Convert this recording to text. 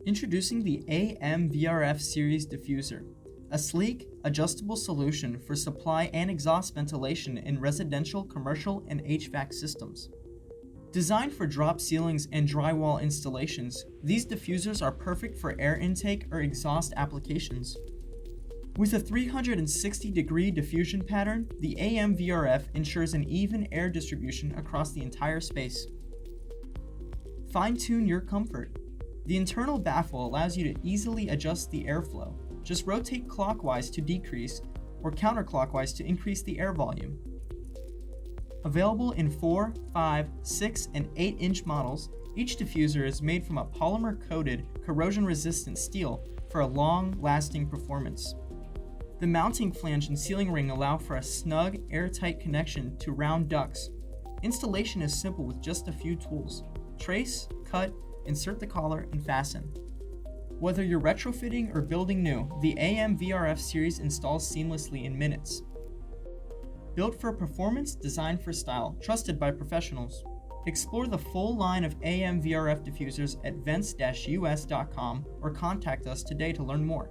Introducing the AM-VRF series diffuser, a sleek, adjustable solution for supply and exhaust ventilation in residential, commercial, and HVAC systems. Designed for drop ceilings and drywall installations, these diffusers are perfect for air intake or exhaust applications. With a 360-degree diffusion pattern, the AM-VRF ensures an even air distribution across the entire space. Fine-tune your comfort. The internal baffle allows you to easily adjust the airflow. Just rotate clockwise to decrease or counterclockwise to increase the air volume. Available in 4, 5, 6, and 8-inch models, each diffuser is made from a polymer-coated, corrosion-resistant steel for a long-lasting performance. The mounting flange and sealing ring allow for a snug, airtight connection to round ducts. Installation is simple with just a few tools. Trace, cut, insert the collar, and fasten. Whether you're retrofitting or building new, the AM-VRF series installs seamlessly in minutes. Built for performance, designed for style, trusted by professionals. Explore the full line of AM-VRF diffusers at vents-us.com or contact us today to learn more.